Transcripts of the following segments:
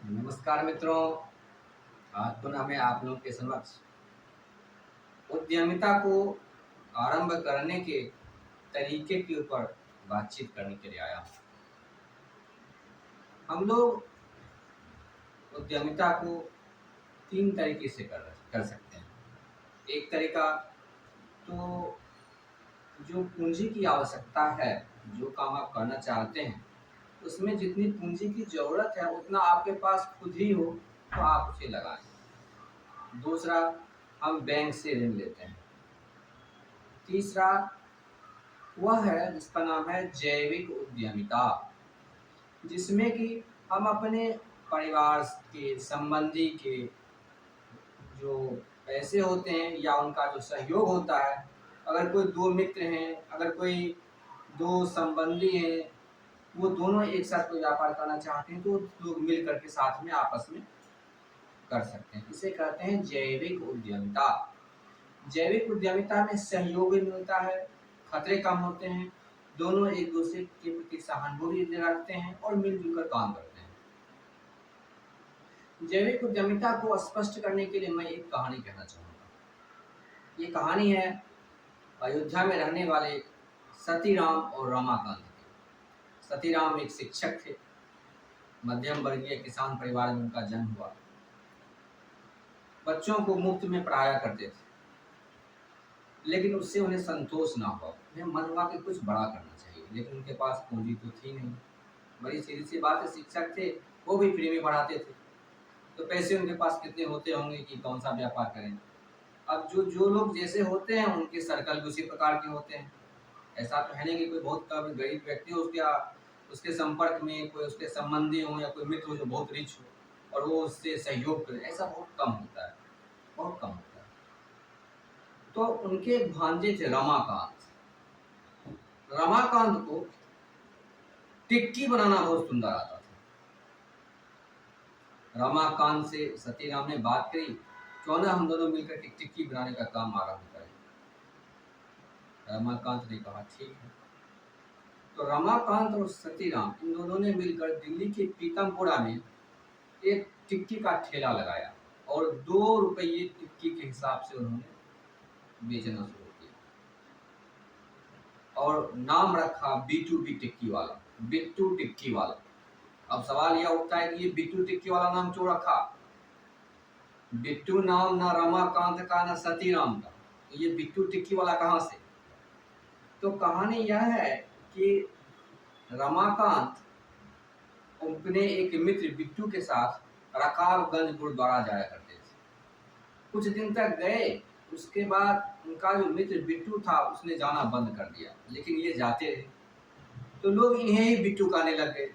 नमस्कार मित्रों। आज पुनः मैं आप लोगों के समक्ष उद्यमिता को आरंभ करने के तरीके के ऊपर बातचीत करने के लिए आया हूँ। हम लोग उद्यमिता को तीन तरीके से कर सकते हैं। एक तरीका तो जो पूंजी की आवश्यकता है, जो काम आप करना चाहते हैं उसमें जितनी पूंजी की ज़रूरत है उतना आपके पास खुद ही हो तो आप उसे लगाएं। दूसरा, हम बैंक से ऋण लेते हैं। तीसरा वह है जिसका नाम है जैविक उद्यमिता, जिसमें कि हम अपने परिवार के संबंधी के जो पैसे होते हैं या उनका जो सहयोग होता है, अगर कोई दो मित्र हैं, अगर कोई दो संबंधी हैं, वो दोनों एक साथ कोई व्यापार करना चाहते हैं तो लोग मिल करके साथ में आपस में कर सकते हैं। इसे कहते हैं जैविक उद्यमिता। जैविक उद्यमिता में सहयोग भी मिलता है, खतरे कम होते हैं, दोनों एक दूसरे के प्रति सहानुभूति रखते हैं और मिलजुल कर काम करते हैं। जैविक उद्यमिता को स्पष्ट करने के लिए मैं एक कहानी कहना चाहूँगा। ये कहानी है अयोध्या में रहने वाले सतीराम और रमाकांत की। सतीराम एक शिक्षक थे, मध्यम वर्गीय किसान परिवार में उनका जन्म हुआ। बच्चों को मुफ्त में पढ़ाया करते थे, लेकिन उससे उन्हें संतोष ना हुआ। उन्हें मन हुआ कि कुछ बड़ा करना चाहिए, लेकिन उनके पास पूंजी तो थी नहीं। बड़ी सीधी सी बात है, शिक्षक थे, वो भी फ्री में पढ़ाते थे, तो पैसे उनके पास कितने होते होंगे कि कौन सा व्यापार करें। अब जो जो लोग जैसे होते हैं उनके सर्कल भी उसी प्रकार के होते हैं। ऐसा तो है नहीं कि कोई बहुत गरीब व्यक्ति हो, उसके संपर्क में कोई उसके संबंधी हो या कोई मित्र हो जो बहुत रिच हो और वो उससे सहयोग करे, ऐसा बहुत कम होता है, बहुत कम होता है। तो उनके एक भांजे थे रमाकांत। रमाकांत को टिक्की बनाना बहुत सुंदर आता था। रमाकांत से सतीराम ने बात करी, क्यों ना हम दोनों मिलकर टिक्की बनाने का काम आरंभ करें। रमाकांत ने कहा ठीक है। तो रमाकांत और सतीराम इन दोनों ने मिलकर दिल्ली के पीतमपुरा में एक टिक्की का ठेला लगाया और 2 रुपये टिक्की के हिसाब से उन्होंने बेचना शुरू किया और नाम रखा B2B टिक्की वाला, बिट्टू टिक्की वाला। अब सवाल यह उठता है कि ये बिट्टू टिक्की वाला नाम क्यों रखा? बिट्टू नाम ना रमाकांत का ना सतीराम का, तो ये बिट्टू टिक्की वाला कहाँ से? तो कहानी यह है कि रमाकांत अपने एक मित्र बिट्टू के साथ रकाबगंज गुरुद्वारा जाया करते थे। कुछ दिन तक गए, उसके बाद उनका जो मित्र बिट्टू था उसने जाना बंद कर दिया, लेकिन ये जाते रहे तो लोग इन्हें ही बिट्टू कहने लग गए।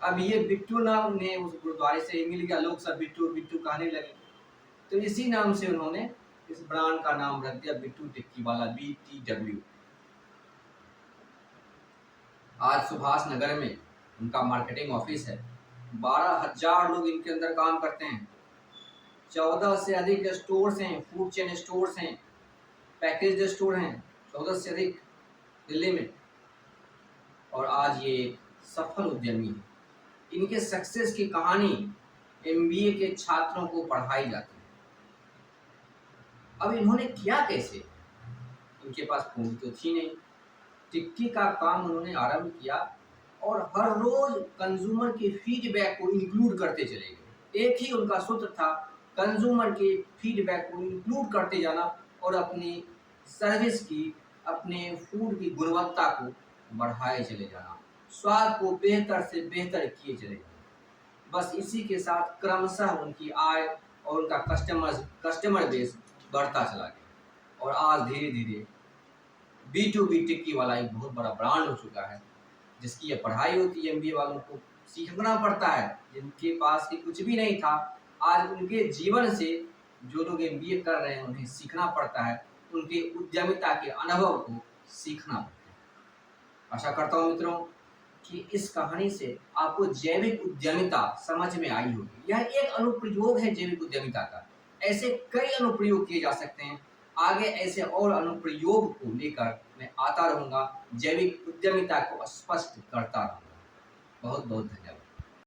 अब ये बिट्टू नाम उन्हें उस गुरुद्वारे से ही मिल गया, लोग सब बिट्टू बिट्टू कहने लगे। तो इसी नाम से उन्होंने इस ब्रांड का नाम रख दिया बिट्टू टिक्की वाला, BTW। आज सुभाष नगर में उनका मार्केटिंग ऑफिस है। 12,000 लोग इनके अंदर काम करते हैं। 14 से अधिक स्टोर्स हैं, फूड चेन स्टोर्स हैं, पैकेज स्टोर हैं, 14 से अधिक दिल्ली में। और आज ये एक सफल उद्यमी है। इनके सक्सेस की कहानी MBA के छात्रों को पढ़ाई जाती है। अब इन्होंने किया कैसे? इनके पास पूंजी तो थी नहीं। टिक्की का काम उन्होंने आरंभ किया और हर रोज कंज्यूमर के फीडबैक को इंक्लूड करते चले गए। एक ही उनका सूत्र था, कंज्यूमर के फीडबैक को इंक्लूड करते जाना और अपनी सर्विस की, अपने फूड की गुणवत्ता को बढ़ाए चले जाना, स्वाद को बेहतर से बेहतर किए चले जाना। बस इसी के साथ क्रमशः उनकी आय और उनका कस्टमर बेस बढ़ता चला गया और आज धीरे धीरे B2B टिक्की वाला एक बहुत बड़ा ब्रांड हो चुका है, जिसकी ये पढ़ाई होती है। MBA वालों को सीखना पड़ता है, जिनके पास की कुछ भी नहीं था, आज उनके जीवन से जो लोग MBA कर रहे हैं उन्हें सीखना पड़ता है, उनके उद्यमिता के अनुभव को सीखना पड़ता है। आशा करता हूँ मित्रों कि इस कहानी से आपको जैविक उद्यमिता समझ में आई होगी। यह एक अनुप्रयोग है जैविक उद्यमिता का। ऐसे कई अनुप्रयोग किए जा सकते हैं। आगे ऐसे और अनुप्रयोग को लेकर मैं आता रहूँगा, जैविक उद्यमिता को स्पष्ट करता रहूँगा। बहुत बहुत धन्यवाद।